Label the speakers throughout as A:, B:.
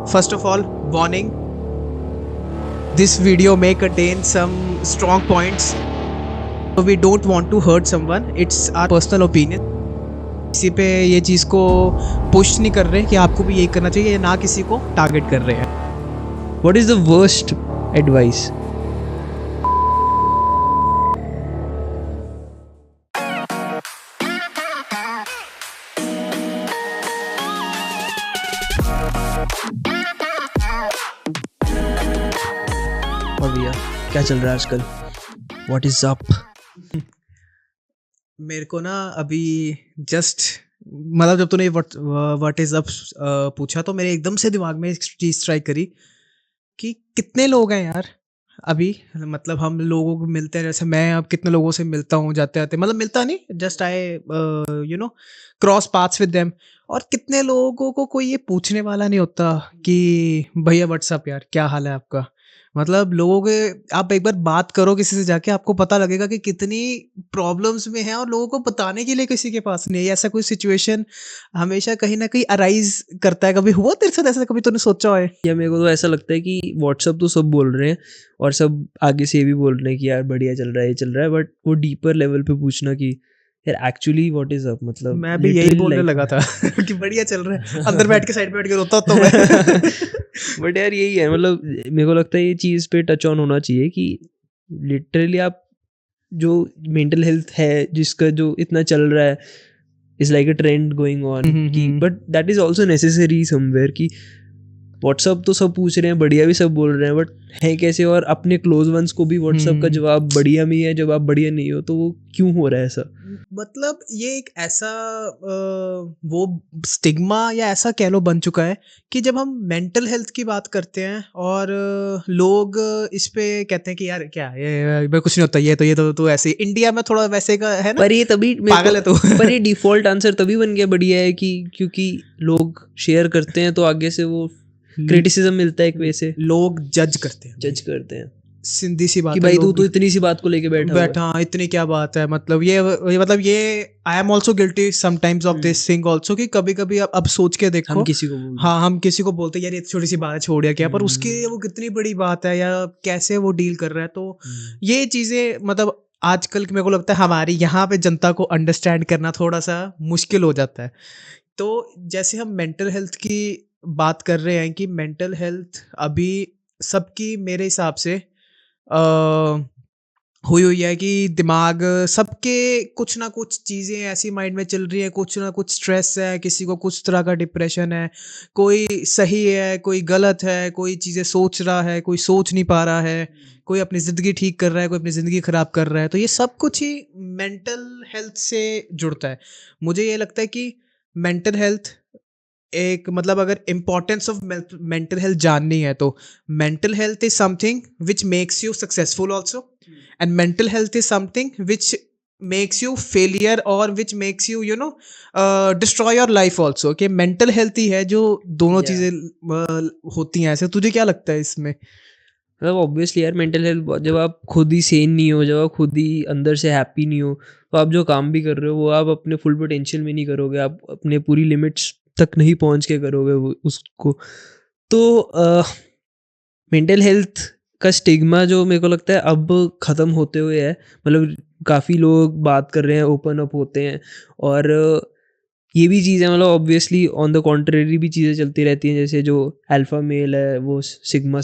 A: First of all, warning, this video may contain some strong points. We don't want to hurt someone. It's our personal opinion. किसी पे ये चीज़ को push नहीं कर रहे कि आपको भी यही करना चाहिए, या ना किसी को टारगेट कर रहे हैं.
B: What is the worst advice? और भैया क्या चल रहा है आजकल? What is up?
A: मेरे को ना अभी जस्ट मतलब जब तूने व्हाट इज अप पूछा तो मेरे एकदम से दिमाग में एक चीज स्ट्राइक करी कि कितने लोग हैं यार अभी. मतलब हम लोगों को मिलते हैं, जैसे मैं अब कितने लोगों से मिलता हूँ जाते आते, मतलब मिलता नहीं, just I cross paths with them. और कितने लोगों को कोई ये पूछने वाला नहीं होता कि भैया व्हाट्सअप यार, क्या हाल है आपका. मतलब लोगों के आप एक बार बात करो किसी से जाके, आपको पता लगेगा कि कितनी प्रॉब्लम्स में है और लोगों को बताने के लिए किसी के पास नहीं है. ऐसा कोई सिचुएशन हमेशा कहीं ना कहीं अराइज करता है. कभी हुआ तेरे साथ ऐसा? कभी तूने सोचा है?
B: या मेरे को तो ऐसा लगता है कि व्हाट्सअप तो सब बोल रहे हैं और सब आगे से ये भी बोल रहे हैं कि यार बढ़िया चल रहा है, ये चल रहा है, बट वो डीपर लेवल पे पूछना कि यार एक्चुअली व्हाट इज अप, मतलब
A: मैं भी यही बोलने लगा था कि बढ़िया चल रहा है, अंदर बैठ के साइड पे बैठ के रोता तो मैं.
B: बट यार यही है, मतलब मेरे को लगता है ये चीज़ पे टच ऑन होना चाहिए कि लिटरली आप जो मेंटल हेल्थ है जिसका जो इतना चल रहा है is like a trend going on कि but that is also necessary somewhere कि व्हाट्सअप तो सब पूछ रहे हैं, बढ़िया भी सब बोल रहे हैं, बट है कैसे? और अपने क्लोज वंस को भी व्हाट्सअप का जवाब बढ़िया में ही है, जवाब बढ़िया नहीं हो तो वो क्यों हो रहा है ऐसा?
A: मतलब ये एक ऐसा वो स्टिग्मा या ऐसा कह लो बन चुका है कि जब हम मेंटल हेल्थ की बात करते हैं और लोग इस पे कहते हैं कि यार क्या ये कुछ नहीं होता, ये तो ऐसे ही इंडिया में थोड़ा वैसे का है ना.
B: पर ये तभी
A: पागल है तो.
B: पर ये डिफॉल्ट आंसर तभी बन गया बढ़िया है कि क्योंकि लोग शेयर करते हैं तो आगे से वो क्रिटिसिज्म मिलता है एक वे से.
A: लोग जज करते
B: हैं
A: सीधी सी बात
B: कि
A: है,
B: भाई तू
A: लोग
B: तो इतनी सी बात को लेके बैठा
A: इतनी क्या बात है. मतलब ये I am also guilty sometimes of this thing also कि कभी कभी अब सोच के देखो,
B: हम किसी को बोल
A: हाँ हम किसी को बोलते हैं यार ये छोटी सी बात है, छोड़ या क्या, पर उसके वो कितनी बड़ी बात है या कैसे वो डील कर रहा है. तो ये चीजें मतलब आजकल मेरे को लगता है हमारी यहाँ पे जनता को अंडरस्टैंड करना थोड़ा सा मुश्किल हो जाता है. तो जैसे हम मेंटल हेल्थ की बात कर रहे हैं कि मेंटल हेल्थ अभी सबकी मेरे हिसाब से हुई है कि दिमाग सबके कुछ ना कुछ चीज़ें ऐसी माइंड में चल रही है, कुछ ना कुछ स्ट्रेस है, किसी को कुछ तरह का डिप्रेशन है, कोई सही है, कोई गलत है, कोई चीज़ें सोच रहा है, कोई सोच नहीं पा रहा है, कोई अपनी ज़िंदगी ठीक कर रहा है, कोई अपनी ज़िंदगी ख़राब कर रहा है. तो ये सब कुछ ही मेंटल हेल्थ से जुड़ता है. मुझे ये लगता है कि मेंटल हेल्थ एक मतलब अगर इम्पोर्टेंस ऑफ मेंटल हेल्थ जाननी है तो mental health is something which makes you successful also, and mental health is something which makes you failure और which makes you destroy your life also. कि mental health ही है जो दोनों चीज़ें होती हैं. ऐसे तुझे क्या लगता है इसमें?
B: मतलब ऑब्वियसली यार मेंटल हेल्थ जब आप खुद ही सेन नहीं हो, जब आप खुद ही अंदर से हैप्पी नहीं हो, तो आप जो काम भी कर रहे हो वो आप अपने फुल पोटेंशियल में नहीं करोगे, आप अपने पूरी लिमिट्स तक नहीं पहुंच के करोगे उसको. तो मेंटल हेल्थ का स्टिग्मा जो मेरे को लगता है अब ख़त्म होते हुए है. मतलब काफ़ी लोग बात कर रहे हैं, ओपन अप होते हैं, और ये भी चीज़ है मतलब ऑब्वियसली ऑन द कॉन्ट्रेरी भी चीज़ें चलती रहती हैं. जैसे जो अल्फा मेल है वो सिग्मा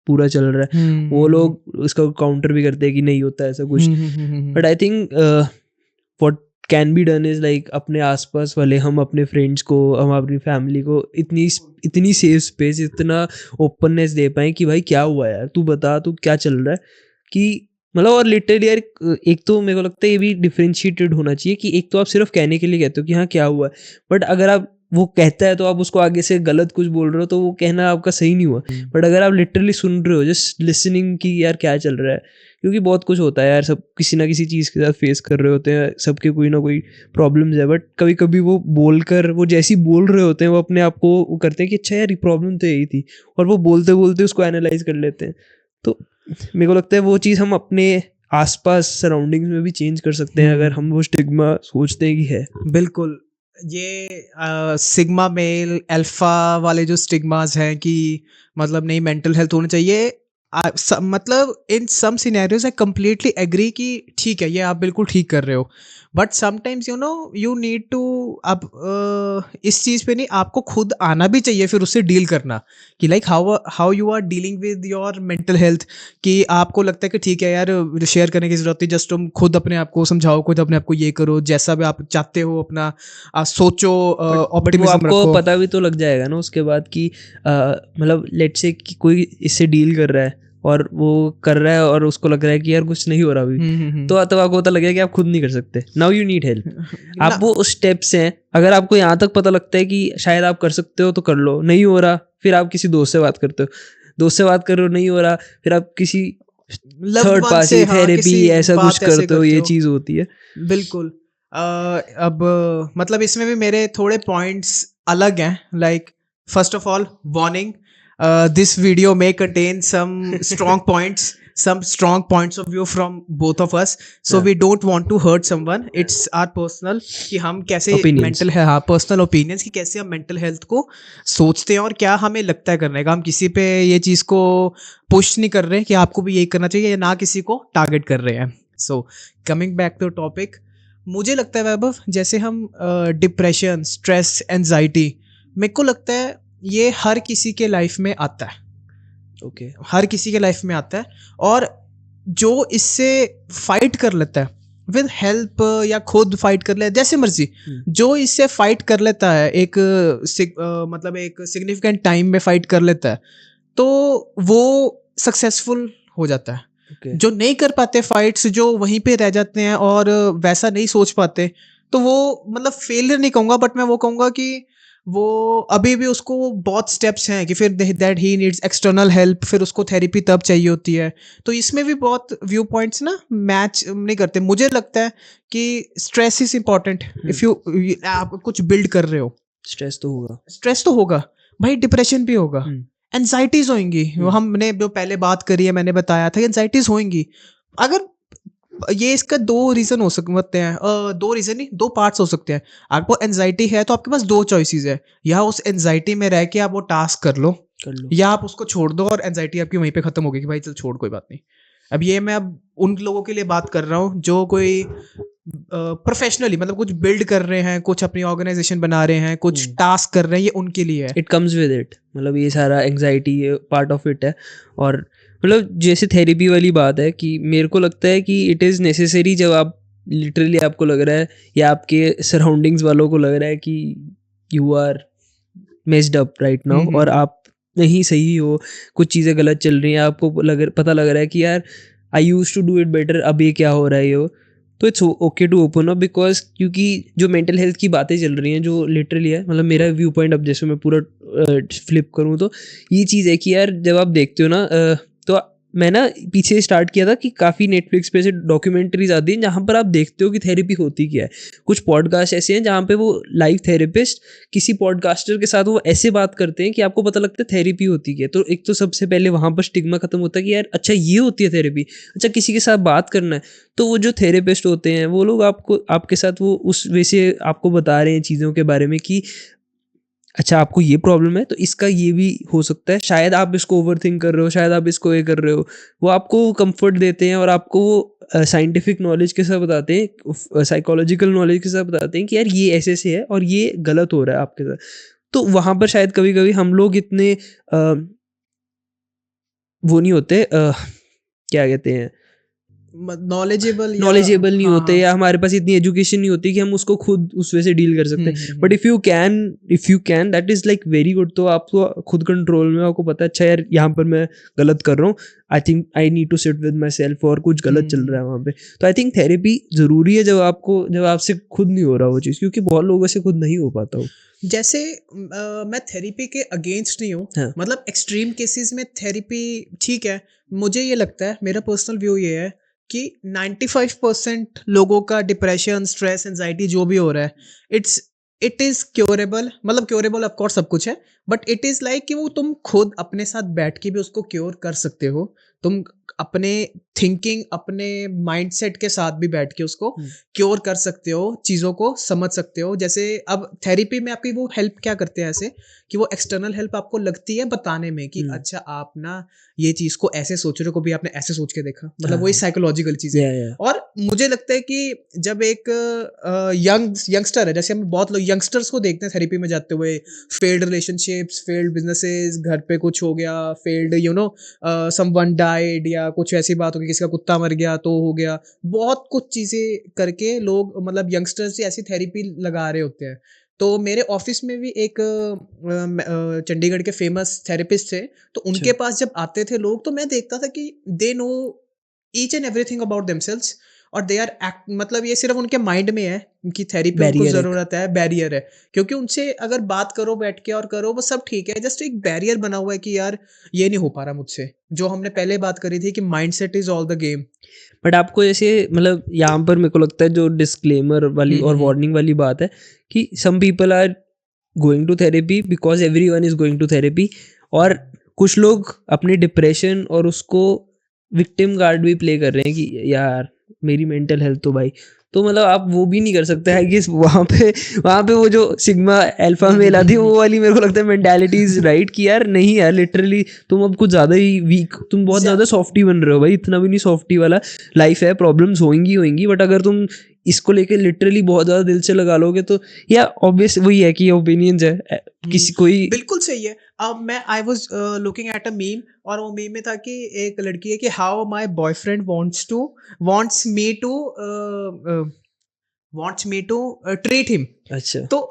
B: पूरा चल रहा है, वो लोग उसका काउंटर भी करते हैं कि नहीं होता ऐसा कुछ. But I think what can be done is like अपने आसपास वाले, हम अपने फ्रेंड्स को, हम अपनी फैमिली को इतनी सेफ स्पेस, इतना ओपननेस दे पाएँ कि भाई क्या हुआ यार, तू बता, तू क्या चल रहा है, कि मतलब. और लिटरली यार एक तो मेरे को लगता है ये भी डिफरेंशिएटेड होना चाहिए कि एक तो आप सिर्फ कहने के लिए कहते हो कि हाँ क्या हुआ है, बट अगर आप वो कहता है तो आप उसको आगे से गलत कुछ बोल रहे हो तो वो कहना आपका सही नहीं हुआ. बट अगर आप लिटरली सुन रहे हो, जस्ट लिसनिंग कि यार क्या चल रहा है, क्योंकि बहुत कुछ होता है यार, सब किसी ना किसी चीज़ के साथ फेस कर रहे होते हैं, सबके कोई ना कोई प्रॉब्लम्स है, बट कभी कभी वो बोलकर, वो जैसी बोल रहे होते हैं वो अपने आप को वो करते हैं कि अच्छा यार प्रॉब्लम तो यही थी, और वो बोलते बोलते उसको एनालाइज कर लेते हैं. तो मेरे को लगता है वो चीज़ हम अपने आसपास सराउंडिंग्स में भी चेंज कर सकते हैं अगर हम वो स्टिग्मा सोचते हैं कि है.
A: बिल्कुल. ये सिग्मा मेल अल्फा वाले जो स्टिग्मास हैं कि मतलब नहीं मेंटल हेल्थ होनी चाहिए, मतलब इन सम सिनेरियोज आई कंप्लीटली एग्री कि ठीक है, ये आप बिल्कुल ठीक कर रहे हो, but sometimes you need to, अब इस चीज़ पे नहीं, आपको खुद आना भी चाहिए फिर उससे डील करना, कि like how how you are dealing with your mental health, कि आपको लगता है कि ठीक है यार, शेयर करने की जरूरत नहीं, जस्ट तुम खुद अपने आप को समझाओ, खुद अपने आप को ये करो, जैसा भी आप चाहते हो अपना सोचो,
B: बट वो
A: ऑप्टिमिज्म
B: आपको
A: रखो।
B: पता भी तो लग जाएगा ना उसके बाद कि मतलब लेट्स से कि कोई इससे डील कर रहा है और वो कर रहा है और उसको लग रहा है कि यार कुछ नहीं हो रहा अभी,
A: हम्म।
B: तो तब आपको पता लगेगा कि आप खुद नहीं कर सकते, नाउ यू नीड हेल्प। आप
A: ना,
B: वो स्टेप्स हैं, अगर आपको यहाँ तक पता लगता है कि शायद आप कर सकते हो तो कर लो, नहीं हो रहा फिर आप किसी दोस्त से बात करते हो, दोस्त से बात कर रहे हो नहीं हो रहा, फिर आप किसी
A: लव्ड
B: थर्ड
A: वन से
B: पार्टी
A: हाँ
B: थेरेपी
A: किसी
B: ऐसा कुछ
A: बात ऐसे
B: करते हो,
A: करते
B: ये
A: हो।
B: चीज़ होती है।
A: बिल्कुल। अब मतलब इसमें भी मेरे थोड़े पॉइंट्स अलग हैं, like first of all warning, this video में contain some strong points of view from both of us, so
B: हाँ,
A: we don't want to hurt someone, it's our personal, कि हम कैसे
B: ओपिनियंस।
A: मेंटल है, हाँ पर्सनल ओपिनियंस, कि कैसे हम मेंटल हेल्थ को सोचते हैं और क्या हमें लगता है करने का, हम किसी पे ये चीज़ को पुश नहीं कर रहे हैं कि आपको भी यही करना चाहिए, या ना किसी को टारगेट कर रहे हैं। So coming back to topic, मुझे लगता है वैभव, जैसे हम डिप्रेशन, स्ट्रेस, एंजाइटी, मेरे को लगता है ये हर किसी के लाइफ में आता है,
B: ओके।
A: हर किसी के लाइफ में आता है, और जो इससे फाइट कर लेता है विद हेल्प, या खुद फाइट कर ले जैसे मर्जी, जो इससे फाइट कर लेता है एक मतलब एक सिग्निफिकेंट टाइम में फाइट कर लेता है, तो वो सक्सेसफुल हो जाता है।
B: ओके।
A: जो नहीं कर पाते फाइट्स, जो वहीं पे रह जाते हैं और वैसा नहीं सोच पाते, तो वो मतलब फेलियर नहीं कहूंगा, बट मैं वो कहूंगा कि वो अभी भी उसको बहुत स्टेप्स हैं कि फिर that he needs external help, फिर उसको थेरेपी तब चाहिए होती है। तो इसमें भी बहुत व्यू पॉइंट्स ना मैच नहीं करते। मुझे लगता है कि stress is important, if you आप कुछ बिल्ड कर रहे हो,
B: स्ट्रेस तो होगा।
A: स्ट्रेस तो होगा भाई, डिप्रेशन भी होगा,
B: हम्म।
A: एनजाइटीज होंगी, हमने जो पहले बात करी है, मैंने बताया था एनजाइटीज होंगी। अगर ये इसका दो रीजन हो सकते हैं, दो रीजन नहीं, दो पार्ट्स हो सकते हैं। आपको एनजाइटी है तो आपके पास दो चॉइसेस है, या उस एनजाइटी में रह के आप वो टास्क कर लो,
B: कर लो।
A: या आप उसको छोड़ दो और एनजाइटी आपकी वहीं पे खत्म होगी कि भाई चल छोड़, कोई बात नहीं। अब ये मैं अब उन लोगों के लिए बात कर रहा हूँ जो कोई प्रोफेशनली मतलब कुछ बिल्ड कर रहे हैं, कुछ अपनी ऑर्गेनाइजेशन बना रहे हैं, कुछ टास्क कर रहे हैं, ये उनके लिए है।
B: इट कम्स विद इट, मतलब ये सारा एंग्जाइटी पार्ट ऑफ इट है। और मतलब जैसे थेरेपी वाली बात है कि मेरे को लगता है कि इट इज़ नेसेसरी, जब आप लिटरली आपको लग रहा है या आपके सराउंडिंग्स वालों को लग रहा है कि you are messed up right now और आप नहीं सही हो, कुछ चीज़ें गलत चल रही हैं, आपको पता लग रहा है कि यार I use to do it better, अब ये क्या हो रहा है ये हो, तो it's okay to open up, because क्योंकि जो मेंटल हेल्थ की बातें चल रही हैं जो लिटरली है, मतलब मेरा व्यू पॉइंट अब जैसे मैं पूरा फ्लिप करूँ तो ये चीज़ है कि यार जब आप देखते हो ना तो मैं ना पीछे स्टार्ट किया था कि काफ़ी नेटफ्लिक्स पे से डॉक्यूमेंट्रीज आती हैं जहाँ पर आप देखते हो कि थेरेपी होती क्या है। कुछ पॉडकास्ट ऐसे हैं जहाँ पे वो लाइव थेरेपिस्ट किसी पॉडकास्टर के साथ वो ऐसे बात करते हैं कि आपको पता लगता है थेरेपी होती क्या है। तो एक तो सबसे पहले वहाँ पर स्टिग्मा खत्म होता है कि यार अच्छा ये होती है थेरेपी, अच्छा किसी के साथ बात करना है। तो वो जो थेरेपिस्ट होते हैं वो लोग आपको आपके साथ वो उस वैसे आपको बता रहे हैं चीज़ों के बारे में कि अच्छा आपको ये प्रॉब्लम है तो इसका ये भी हो सकता है, शायद आप इसको ओवरथिंक कर रहे हो, शायद आप इसको ये कर रहे हो। वो आपको कंफर्ट देते हैं और आपको वो साइंटिफिक नॉलेज के साथ बताते हैं, साइकोलॉजिकल नॉलेज के साथ बताते हैं कि यार ये ऐसे से है और ये गलत हो रहा है आपके साथ। तो वहाँ पर शायद कभी कभी हम लोग इतने वो नहीं होते, क्या कहते हैं,
A: नॉलेजेबल या
B: नॉलेजेबल नहीं
A: हाँ
B: होते,
A: हाँ।
B: या हमारे पास इतनी एजुकेशन नहीं होती कि हम उसको खुद उस वजह से डील कर सकते हैं। But if you can that is like very good. तो आपको खुद कंट्रोल में, आपको पता है अच्छा यार यहाँ पर मैं गलत कर रहा हूँ, I think I need to sit with myself, और कुछ गलत चल रहा है वहाँ पे। तो आई थिंक थेरेपी जरूरी है जब आपसे खुद नहीं हो रहा वो चीज़, क्योंकि बहुत लोगों से खुद नहीं हो पाता हो।
A: जैसे मैं थेरेपी के अगेंस्ट नहीं हूँ,
B: हाँ।
A: मतलब एक्सट्रीम केसेस में थेरेपी ठीक है। मुझे ये लगता है, मेरा पर्सनल व्यू ये है कि 95% लोगों का डिप्रेशन, स्ट्रेस, एंजाइटी जो भी हो रहा है, इट इज क्योरेबल। मतलब क्योरेबल ऑफ कोर्स सब कुछ है, बट इट इज लाइक कि वो तुम खुद अपने साथ बैठ के भी उसको क्योर कर सकते हो। तुम अपने थिंकिंग, अपने माइंडसेट के साथ भी बैठ के उसको
B: हुँ।
A: क्योर कर सकते हो, चीज़ों को समझ सकते हो। जैसे अब थेरेपी में आपकी वो हेल्प क्या करते हैं ऐसे कि वो एक्सटर्नल हेल्प आपको लगती है बताने में कि
B: हुँ।
A: अच्छा आप ना ये चीज़ को ऐसे सोच रहे हो, कभी आपने ऐसे सोच के देखा। मतलब वही
B: हाँ।
A: साइकोलॉजिकल चीज़ें।
B: या।
A: और मुझे लगता है कि जब एक यंगस्टर है, जैसे हम बहुत लोग यंगस्टर्स को देखते हैं थेरेपी में जाते हुए, फेल्ड रिलेशनशिप्स, फेल्ड बिज़नेसेस, घर पे कुछ हो गया, फेल्ड समवन डाइड या कुछ ऐसी बात हो गई, किसी का कुत्ता मर गया तो हो गया। बहुत कुछ चीज़ें करके लोग मतलब यंगस्टर्स ही ऐसी थेरेपी लगा रहे होते हैं। तो मेरे ऑफ़िस में भी एक चंडीगढ़ के फ़ेमस थेरेपिस्ट थे, तो
B: अच्छा।
A: उनके पास जब आते थे लोग तो मैं देखता था कि they know each and everything about themselves और दे आर एक्ट मतलब ये सिर्फ़ उनके माइंड में है कि थेरेपी उनको
B: बैरियर एक।
A: ज़रूरत है, बैरियर है। क्योंकि उनसे अगर बात करो बैठ के और करो वो सब ठीक है, जस्ट एक बैरियर बना हुआ है कि यार ये नहीं हो पा रहा मुझसे। जो हमने पहले बात करी थी कि mindset is all the game.
B: But आपको जैसे मतलब यहाँ पर मेरे को लगता है जो डिस्क्लेमर वाली
A: हुँ,
B: और
A: हुँ, हुँ।
B: वार्निंग वाली बात है कि some people are going to therapy because everyone is going to therapy, और कुछ लोग अपने डिप्रेशन और उसको विक्टिम कार्ड भी प्ले कर रहे हैं कि यार मेरी मेंटल हेल्थ तो भाई, तो मतलब आप वो भी नहीं कर सकते है कि वहाँ पे वो जो सिग्मा अल्फा
A: हुँ, हुँ,
B: मेल
A: हुँ,
B: आती है
A: हुँ,
B: वो वाली मेरे को लगता है मेंटालिटी इज राइट कि यार नहीं यार लिटरली तुम अब कुछ ज़्यादा ही वीक, तुम बहुत
A: ज़्या
B: ज़्यादा सॉफ्टी बन रहे हो भाई, इतना भी नहीं सॉफ्टी वाला। लाइफ है, प्रॉब्लम्स होंगी होंगी, बट अगर तुम इसको लेके लिटरली बहुत ज़्यादा दिल से लगा लोगे तो या ऑब्वियस वही है कि ओपिनियंस है
A: हुँ,
B: किसी कोई।
A: बिल्कुल सही है। अब मैं I was looking at a meme और वो मीम में था कि एक लड़की है कि how my boyfriend wants me to treat him.
B: अच्छा।
A: तो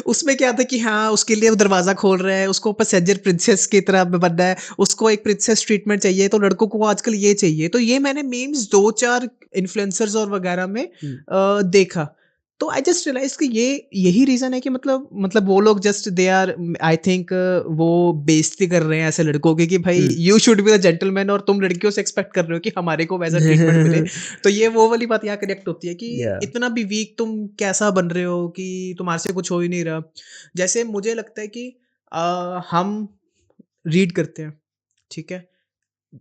A: उसमें क्या था कि हाँ, उसके लिए वो दरवाज़ा खोल रहा है, उसको पैसेंजर प्रिंसेस की तरह बनना है, उसको एक प्रिंसेस ट्रीटमेंट चाहिए, तो लड़कों को आजकल ये चाहिए। तो ये मैंने मीम्स 2-4 इन्फ्लुएंसर्स और वगैरह में
B: हुँ।
A: देखा। तो आई जस्ट रियलाइज़ कि ये यही रीज़न है कि मतलब वो लोग just they are I think वो बेइज़्ज़ती कर रहे हैं ऐसे लड़कों की कि भाई
B: हुँ।
A: You should be the gentleman और तुम लड़कियों से एक्सपेक्ट कर रहे हो कि हमारे को वैसा ट्रीटमेंट मिले। तो ये वो वाली बात यहाँ कनेक्ट होती है कि
B: या।
A: इतना भी वीक तुम कैसा बन रहे हो कि तुम्हारे से कुछ हो ही नहीं रहा। जैसे मुझे लगता है कि हम रीड करते हैं, ठीक है?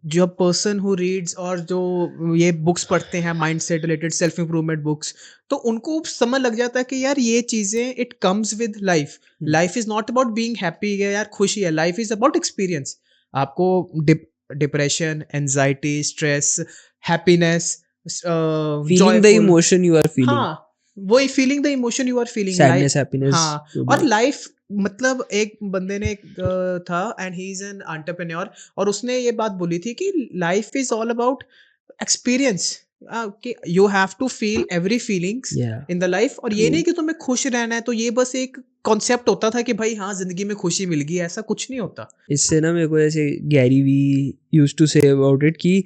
A: जो पर्सन हू रीड्स और जो ये बुक्स पढ़ते हैं mindset related self improvement books, तो उनको समझ लग जाता है कि यार ये चीज़ें इट कम्स विद लाइफ।
B: हुँ।
A: Life is not about being happy या यार खुशी है, लाइफ इज़ अबाउट एक्सपीरियंस। आपको depression, anxiety, stress, happiness,
B: feeling the
A: joyful,
B: emotion you are feeling,
A: हाँ, वही feeling the emotion you are feeling like.
B: Sadness, happiness,
A: हाँ,
B: जो भी
A: और
B: है।
A: लाइफ मतलब एक बंदे ने एक था and he is an entrepreneur और उसने ये बात बोली थी कि life is all about experience. कि you have to feel every feelings
B: या।
A: इन द लाइफ और ये
B: ट्रू।
A: नहीं कि तुम्हें खुश रहना है, तो ये बस एक कॉन्सेप्ट होता था कि भाई हाँ, ज़िंदगी में खुशी मिल गई, ऐसा कुछ नहीं होता।
B: इससे ना मेरे को ऐसे Gary Vee used to say about it कि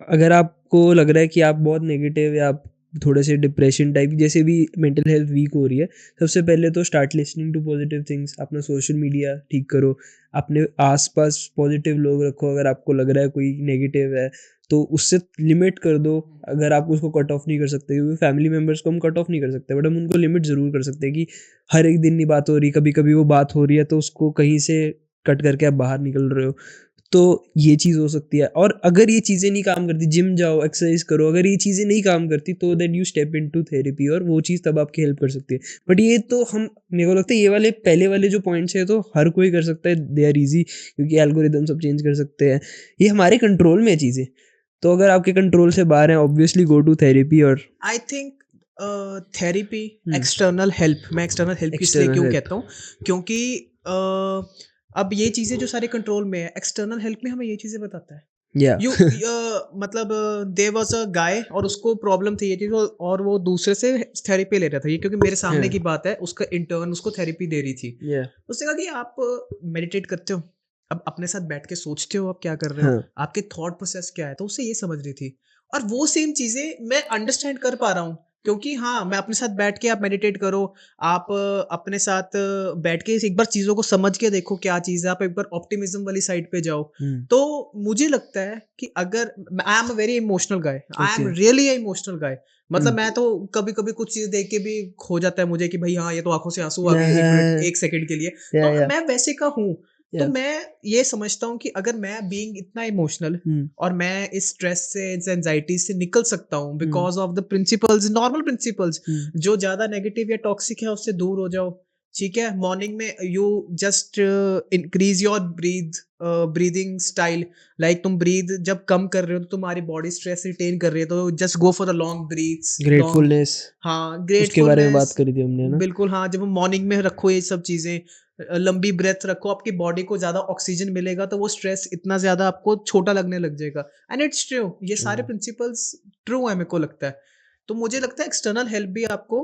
B: अगर आपको लग रहा है कि आप बहुत नेगेटिव या आप थोड़े से डिप्रेशन टाइप जैसे भी मेंटल हेल्थ वीक हो रही है, सबसे पहले तो start listening to positive things, अपना सोशल मीडिया ठीक करो, अपने आसपास पॉजिटिव लोग रखो। अगर आपको लग रहा है कोई नेगेटिव है तो उससे लिमिट कर दो। अगर आप उसको कट ऑफ नहीं कर सकते, क्योंकि फैमिली मेम्बर्स को हम कट ऑफ नहीं कर सकते, बट हम उनको लिमिट ज़रूर कर सकते हैं कि हर एक दिन नहीं बात हो रही, कभी कभी वो बात हो रही है तो उसको कहीं से कट करके आप बाहर निकल रहे हो। तो ये चीज़ हो सकती है। और अगर ये चीज़ें नहीं काम करती, जिम जाओ, एक्सरसाइज करो, अगर ये चीज़ें नहीं काम करती तो then you step into therapy, और वो चीज़ तब आपकी हेल्प कर सकती है। बट ये तो हम, मेरे को लगता है ये वाले पहले वाले जो पॉइंट्स है तो हर कोई कर सकता है, दे आर ईजी, क्योंकि एल्गोरिदम सब चेंज कर सकते हैं, ये हमारे कंट्रोल में है चीज़ें। तो अगर आपके कंट्रोल से बाहर है, ऑब्वियसली गो टू थेरेपी। और
A: I think therapy,
B: hmm,
A: external help, मैं एक्सटर्नल हेल्प इसलिए
B: एक्सटर्नल
A: क्यों
B: हेल्प।
A: कहता हूँ क्योंकि अब ये चीज़ें जो सारे कंट्रोल में है, एक्सटर्नल हेल्प में हमें ये चीज़ें बताता है।
B: या।
A: मतलब देयर वाज अ गाय और उसको प्रॉब्लम थी ये चीज़ और वो दूसरे से थेरेपी ले रहा था, ये क्योंकि मेरे सामने की बात है, उसका इंटर्न उसको थेरेपी दे रही थी।
B: या।
A: उसने कहा कि आप मेडिटेट करते हो, अब अपने साथ बैठ के सोचते हो आप क्या कर रहे हो,
B: हाँ।
A: आपके थॉट प्रोसेस क्या है, तो उसे ये समझ रही थी। और वो सेम चीज़ें मैं अंडरस्टैंड कर पा रहा हूँ क्योंकि हाँ, मैं अपने साथ बैठ के आप मेडिटेट करो, आप अपने साथ बैठ के एक बार चीज़ों को समझ के देखो क्या चीज़ है, आप एक बार ऑप्टिमिज्म वाली साइड पे जाओ।
B: हम्म।
A: तो मुझे लगता है कि अगर I am a very emotional guy, I am
B: okay.
A: Really a emotional guy. मतलब
B: हम्म।
A: मैं तो कभी-कभी कुछ चीज़ देख के भी खो जाता है मुझे कि भाई हाँ, ये तो आँखों से आँसू आ गए 1 मिनट
B: या।
A: 1 सेकंड के लिए।
B: या।
A: तो
B: या।
A: मैं वैसे का हूँ तो
B: या
A: मैं ये समझता हूँ कि अगर मैं बीइंग इतना इमोशनल
B: हुँ,
A: और मैं इस स्ट्रेस से, इस एंजाइटी से निकल सकता हूँ
B: हुँ,
A: because of the principles, normal principles,
B: हुँ,
A: जो ज़्यादा नेगेटिव या टॉक्सिक है उससे दूर हो जाओ, ठीक है? मॉर्निंग में you just increase your breathing style, like तुम ब्रीथ जब कम कर रहे हो तो तुम्हारी बॉडी स्ट्रेस रिटेन कर रही है, तो just go for the long breaths, long,
B: gratefulness
A: हाँ,
B: उसके बारे में
A: ग्रेटफुलनेस,
B: बात करी थी हमने, है ना?
A: बिल्कुल हाँ, जब हम मॉर्निंग में रखो ये सब चीज़ें, लंबी ब्रेथ रखो, आपकी बॉडी को ज़्यादा ऑक्सीजन मिलेगा, तो वो स्ट्रेस इतना ज़्यादा आपको छोटा लगने लग जाएगा। एंड इट्स ट्रू, ये सारे
B: हुँ,
A: प्रिंसिपल्स ट्रू है मेरे को लगता है। तो मुझे लगता है एक्सटर्नल हेल्प भी आपको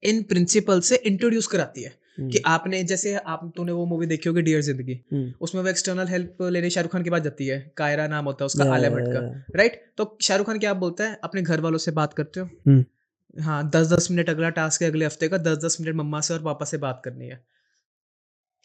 A: इन प्रिंसिपल से इंट्रोड्यूस कराती है कि
B: हुँ,
A: आपने जैसे आप तूने वो मूवी देखी होगी डियर ज़िंदगी,
B: हुँ,
A: उसमें वो एक्सटर्नल हेल्प लेने शाहरुख खान के पास जाती है, कायरा नाम होता है उसका,
B: या,
A: आलिया
B: या,
A: भट्ट का,
B: या,
A: राइट? तो शाहरुख खान क्या बोलता है, अपने घर वालों से बात करते हो?
B: हुँ,
A: हाँ, 10-10 मिनट अगला टास्क है अगले हफ्ते का, 10-10 मिनट मम्मा से और पापा से बात करनी है।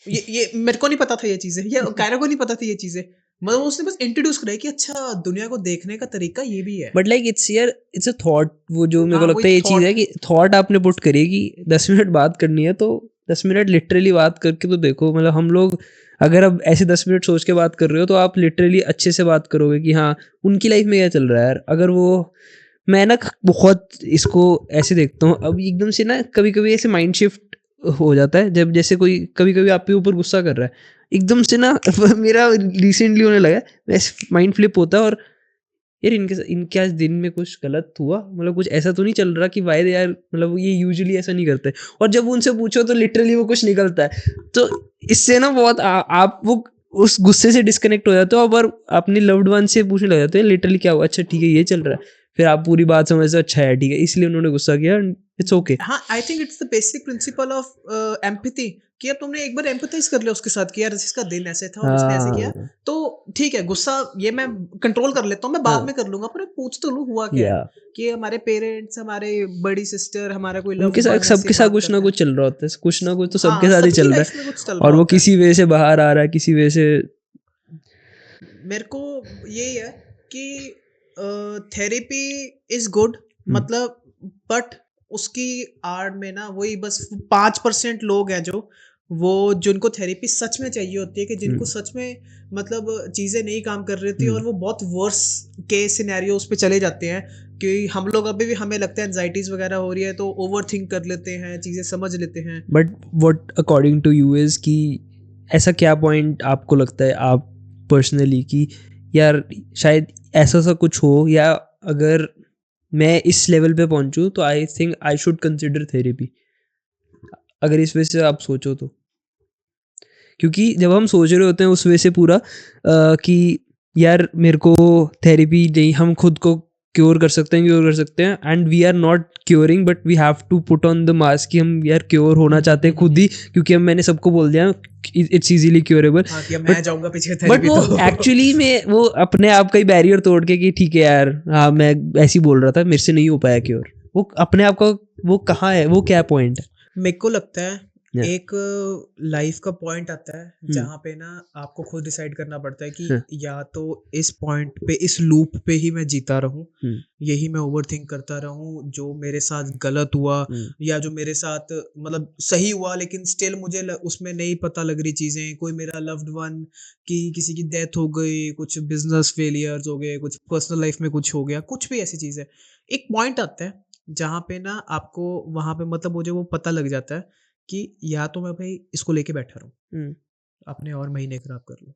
A: ये मेरे को नहीं पता था ये चीज़ें, ये कायरा को नहीं पता थी ये चीज़ें। मतलब उसने बस इंट्रोड्यूस कराई कि अच्छा दुनिया को देखने का तरीका ये भी है।
B: बट लाइक इट्स यार इट्स अ थॉट, वो जो मेरे को
A: हाँ, वही
B: लगता है ये चीज़
A: थॉट।
B: है कि थॉट आपने पुट करी है कि 10 मिनट बात करनी है, तो 10 मिनट लिटरली बात करके तो देखो, मतलब हम लोग अगर अब ऐसे 10 मिनट सोच के बात कर रहे हो तो आप लिटरली अच्छे से बात करोगे कि हाँ, उनकी लाइफ में क्या चल रहा है यार। अगर वो मैं ना बहुत इसको ऐसे देखता हूँ, अब एकदम से ना कभी-कभी ऐसे माइंड शिफ्ट हो जाता है, जब जैसे कोई कभी-कभी आपके ऊपर गुस्सा कर रहा है, एकदम से ना मेरा रिसेंटली होने लगा है, ऐसे माइंड फ्लिप होता है और यार इनके आज दिन में कुछ गलत हुआ, मतलब कुछ ऐसा तो नहीं चल रहा कि वायदे यार, मतलब ये यूजुअली ऐसा नहीं करते, और जब उनसे पूछो तो लिटरली वो कुछ निकलता है। तो इससे ना बहुत आप वो उस गुस्से से डिस्कनेक्ट हो जाते हो और अपने लव्ड वन से पूछने लग जाते हैं लिटरली क्या हुआ, अच्छा ठीक है ये चल रहा है, फिर आप पूरी बात समझते हो, अच्छा है ठीक है इसलिए उन्होंने गुस्सा किया, इट्स ओके।
A: हाँ, I think it's the basic principle of empathy कि अब तुमने एक बार एम्पैथाइज़ कर लिया उसके साथ कि यार इसका दिन ऐसे था और इसने ऐसे किया,
B: हाँ,
A: तो ठीक है गुस्सा ये मैं कंट्रोल कर लेता हूँ, मैं बाद
B: हाँ,
A: में कर लूँगा, पर पूछ तो लूँ हुआ क्या है?
B: या
A: कि हमारे पेरेंट्स, हमारे बड़ी सिस्टर, हमारा कोई
B: उनके
A: लव्ड
B: साथ
A: वन ऐसे
B: सबके साथ
A: बात
B: कुछ ना
A: करता है।
B: कुछ चल रहा होता है, कुछ ना कुछ तो सबके
A: हाँ,
B: साथ ही
A: सबकी
B: चल रहा
A: लाइफ में
B: है,
A: कुछ चल
B: और
A: रहा
B: वो
A: होता है।
B: किसी वजह से बाहर आ रहा है, किसी वजह से।
A: मेरे को यही है कि थेरेपी इज़ गुड,
B: हम्म,
A: मतलब बट उसकी आड़ में ना वही बस 5% लोग हैं जो वो जिनको थेरेपी सच में चाहिए होती है, कि जिनको
B: हम्म,
A: सच में मतलब चीज़ें नहीं काम कर रही होती और
B: हम्म।
A: वो बहुत वर्स केस सिनेरियोज पे चले जाते हैं कि हम लोग अभी भी हमें लगता है एंजाइटीज वगैरह हो रही है तो ओवर थिंक कर लेते हैं, चीज़ें समझ लेते हैं।
B: But what according to you is कि ऐसा क्या पॉइंट आपको लगता है आप पर्सनली कि यार शायद ऐसा सा कुछ हो, या अगर मैं इस लेवल पे पहुंचूं तो आई think I should consider therapy, अगर इस वजह से आप सोचो तो। क्योंकि जब हम सोच रहे होते हैं उस वजह से पूरा कि यार मेरे को थेरेपी नहीं, हम खुद को क्योर कर सकते हैं and we are not curing, but we have to put on the mask कि हम यार क्योर होना चाहते हैं खुद ही, क्योंकि अब मैंने सबको बोल दिया इट्स इजीली क्योरेबल।
A: हाँ, कि अब
B: बट
A: मैं जाऊंगा पीछे
B: बट
A: थेरेपी
B: वो
A: तो
B: एक्चुअली में वो अपने आप का ही बैरियर तोड़ के कि ठीक है यार, हाँ मैं ऐसे ही बोल रहा था, मेरे से नहीं हो पाया क्योर, वो अपने आप का वो कहाँ है, वो क्या पॉइंट
A: मेरे को लगता है
B: है।
A: एक लाइफ का पॉइंट आता है
B: हम्म,
A: जहाँ पे ना आपको खुद डिसाइड करना पड़ता है कि
B: हाँ,
A: या तो इस पॉइंट पे, इस लूप पे ही मैं जीता रहूं,
B: हम्म,
A: यही मैं ओवर थिंक करता रहूं, जो मेरे साथ गलत हुआ
B: हम्म,
A: या जो मेरे साथ मतलब सही हुआ लेकिन स्टिल मुझे उसमें नहीं पता लग रही चीज़ें, कोई मेरा लव्ड वन की किसी की डेथ हो गई, कुछ बिजनेस फेलियर्स हो गए, कुछ पर्सनल लाइफ में कुछ हो गया, कुछ भी ऐसी चीज़ है, एक पॉइंट आता है जहाँ पे ना आपको वहाँ पे मतलब मुझे वो पता लग जाता है कि या तो मैं भाई इसको लेके बैठा रहूँ,
B: हम्म,
A: अपने और महीने खराब कर लूँ,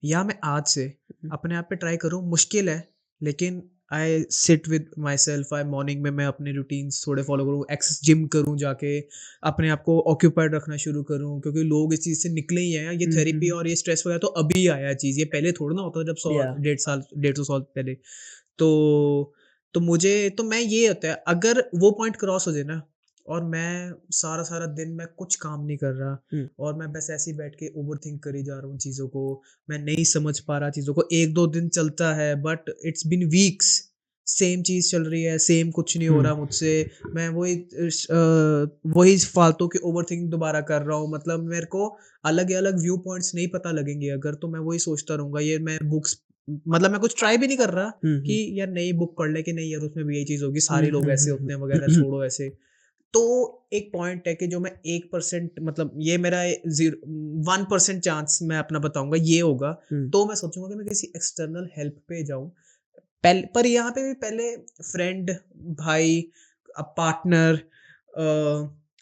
A: या मैं आज से अपने आप पे ट्राई करूँ, मुश्किल है लेकिन I sit with my self, I morning में मैं अपने रूटीन्स थोड़े फॉलो करूँ, एक्स जिम करूँ जाके, अपने आप को ऑक्यूपाइड रखना शुरू करूँ, क्योंकि लोग इस चीज़ से निकले ही हैं, ये थेरेपी और ये स्ट्रेस वगैरह तो अभी आया है चीज़, ये पहले थोड़ा ना होता जब सौ
B: या
A: 1.5 साल 150 साल पहले। तो मुझे तो मैं ये होता है अगर वो पॉइंट क्रॉस हो जाए ना और मैं सारा-सारा दिन मैं कुछ काम नहीं कर रहा
B: हुँ,
A: और मैं बस ऐसे ही बैठ के ओवरथिंक करी जा रहा हूँ चीज़ों को, मैं नहीं समझ पा रहा चीज़ों को, 1-2 दिन चलता है but it's been weeks, same चीज़ चल रही है, सेम कुछ नहीं हो
B: हुँ,
A: रहा मुझसे, मैं वही फालतू की ओवरथिंक दोबारा कर रहा हूँ, मतलब मेरे को अलग-अलग व्यू पॉइंट्स नहीं पता लगेंगे अगर, तो मैं वही सोचता रहूँगा, ये मैं बुक्स मतलब मैं कुछ ट्राई भी नहीं कर रहा
B: हुँ,
A: कि
B: हुँ,
A: यार नई बुक पढ़ ले कि नहीं यार उसमें भी यही चीज़ होगी,
B: हुँ,
A: सारे लोग
B: हुँ,
A: ऐसे
B: हुँ,
A: होते हैं
B: हुँ,
A: वगैरह,
B: हुँ,
A: छोड़ो ऐसे। तो एक पॉइंट है कि जो मैं 1% मतलब ये मेरा 1% चांस मैं अपना बताऊंगा ये होगा, तो मैं सोचूंगा कि मैं किसी एक्सटर्नल हेल्प पे जाऊं। पहले पर यहाँ पे भी पहले फ्रेंड, भाई, पार्टनर,